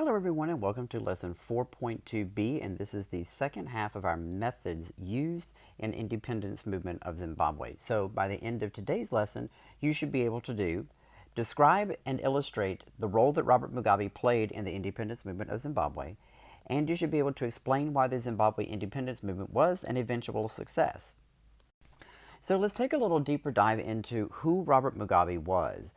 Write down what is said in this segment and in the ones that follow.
Hello everyone and welcome to lesson 4.2b, and this is the second half of our methods used in independence movement of Zimbabwe. So by the end of today's lesson, you should be able to describe and illustrate the role that Robert Mugabe played in the independence movement of Zimbabwe, and you should be able to explain why the Zimbabwe independence movement was an eventual success. So let's take a little deeper dive into who Robert Mugabe was.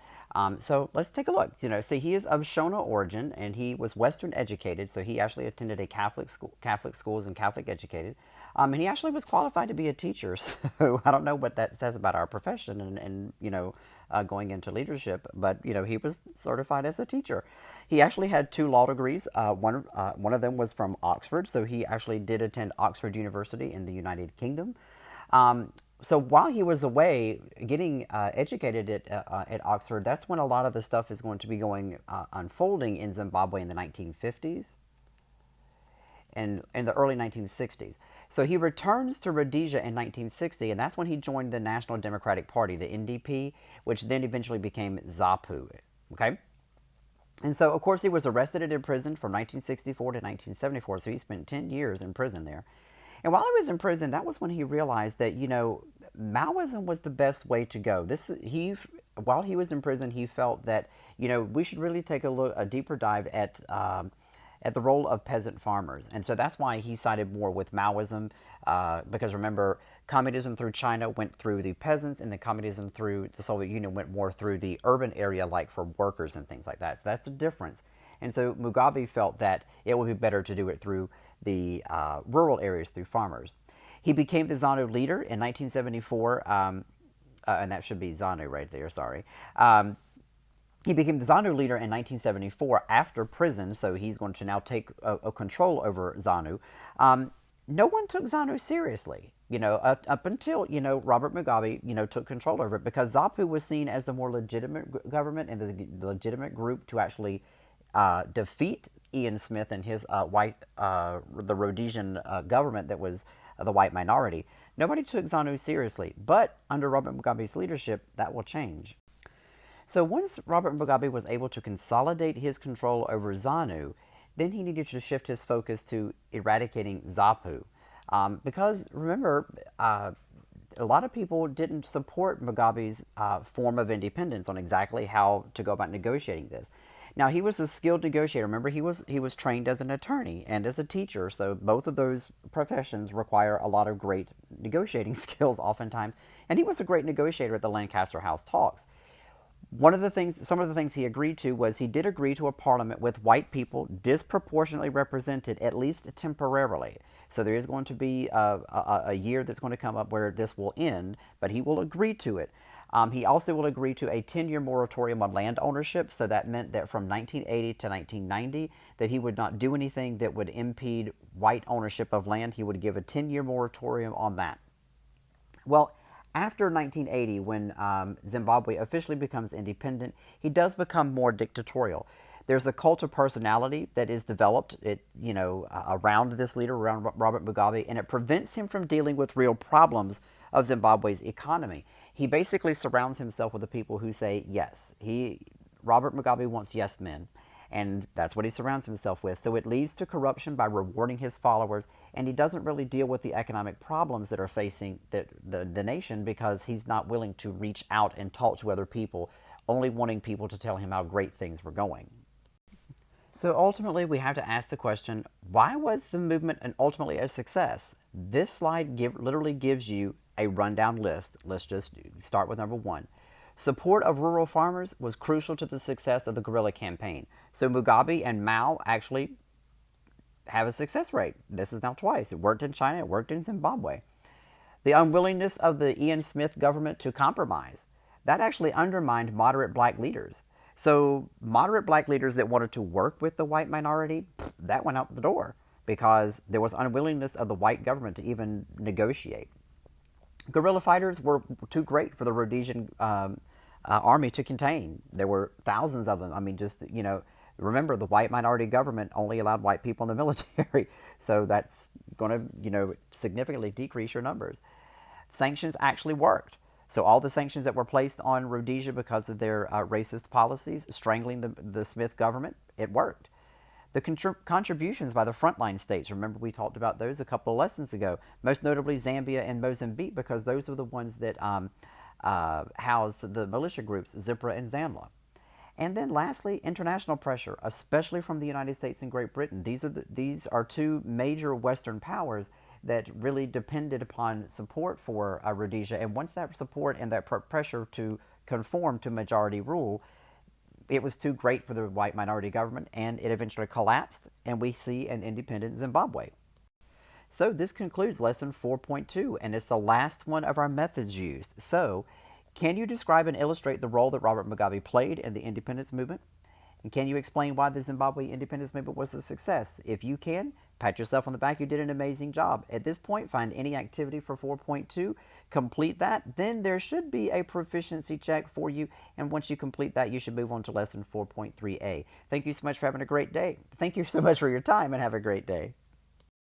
So let's take a look. See, he is of Shona origin, and he was Western educated. So he actually attended a Catholic schools, and Catholic educated. And he actually was qualified to be a teacher. So I don't know what that says about our profession and going into leadership, but he was certified as a teacher. He actually had 2 law degrees. One of them was from Oxford, so he actually did attend Oxford University in the United Kingdom. So while he was away getting educated at Oxford, that's when a lot of the stuff is going to be unfolding in Zimbabwe in the 1950s and in the early 1960s. So he returns to Rhodesia in 1960, and that's when he joined the National Democratic Party, the NDP, which then eventually became ZAPU. Okay? And so, of course, he was arrested and imprisoned from 1964 to 1974, so he spent 10 years in prison there. And while he was in prison, that was when he realized that, Maoism was the best way to go. While he was in prison, he felt that, we should really take a deeper dive at the role of peasant farmers. And so that's why he sided more with Maoism, because remember, communism through China went through the peasants, and the communism through the Soviet Union went more through the urban area, like for workers and things like that. So that's the difference. And so Mugabe felt that it would be better to do it through the rural areas, through farmers. He became the ZANU leader in 1974, and that should be ZANU right there, sorry. He became the ZANU leader in 1974 after prison, so he's going to now take a control over ZANU. No one took ZANU seriously, up until, Robert Mugabe, took control over it, because ZAPU was seen as the more legitimate government and the legitimate group to actually defeat Ian Smith and his the Rhodesian government that was the white minority. Nobody took ZANU seriously, but under Robert Mugabe's leadership, that will change. So once Robert Mugabe was able to consolidate his control over ZANU, then he needed to shift his focus to eradicating ZAPU. Because remember, a lot of people didn't support Mugabe's form of independence on exactly how to go about negotiating this. Now, he was a skilled negotiator. Remember, he was trained as an attorney and as a teacher, so both of those professions require a lot of great negotiating skills oftentimes, and he was a great negotiator at the Lancaster House talks. Some of the things he agreed to was he did agree to a parliament with white people disproportionately represented, at least temporarily. So there is going to be a year that's going to come up where this will end, but he will agree to it. He also will agree to a 10-year moratorium on land ownership, so that meant that from 1980 to 1990 that he would not do anything that would impede white ownership of land. He would give a 10-year moratorium on that. Well, after 1980, when Zimbabwe officially becomes independent, he does become more dictatorial. There's a cult of personality that is developed around this leader, around Robert Mugabe, and it prevents him from dealing with real problems of Zimbabwe's economy. He basically surrounds himself with the people who say yes. Robert Mugabe wants yes men, and that's what he surrounds himself with. So it leads to corruption by rewarding his followers, and he doesn't really deal with the economic problems that are facing the nation, because he's not willing to reach out and talk to other people, only wanting people to tell him how great things were going. So ultimately, we have to ask the question, why was the movement ultimately a success? This slide literally gives you a rundown list. Let's just start with number 1. Support of rural farmers was crucial to the success of the guerrilla campaign. So Mugabe and Mao actually have a success rate. This is now twice. It worked in China, it worked in Zimbabwe. The unwillingness of the Ian Smith government to compromise, that actually undermined moderate black leaders. So moderate black leaders that wanted to work with the white minority, that went out the door, because there was unwillingness of the white government to even negotiate. Guerrilla fighters were too great for the Rhodesian army to contain. There were thousands of them. I mean, remember, the white minority government only allowed white people in the military, so that's going to, significantly decrease your numbers. Sanctions actually worked. So all the sanctions that were placed on Rhodesia because of their racist policies, strangling the Smith government, it worked. The contributions by the frontline states, remember we talked about those a couple of lessons ago, most notably Zambia and Mozambique, because those are the ones that house the militia groups ZIPRA and ZANLA. And then lastly, international pressure, especially from the United States and Great Britain. These are two major Western powers that really depended upon support for Rhodesia. And once that support and that pressure to conform to majority rule, it was too great for the white minority government, and it eventually collapsed, and we see an independent Zimbabwe. So this concludes lesson 4.2, and it's the last one of our methods used. So, can you describe and illustrate the role that Robert Mugabe played in the independence movement? And can you explain why the Zimbabwe independence movement was a success? If you can, pat yourself on the back. You did an amazing job. At this point, find any activity for 4.2, complete that. Then there should be a proficiency check for you. And once you complete that, you should move on to lesson 4.3a. Thank you so much for having a great day. Thank you so much for your time, and have a great day.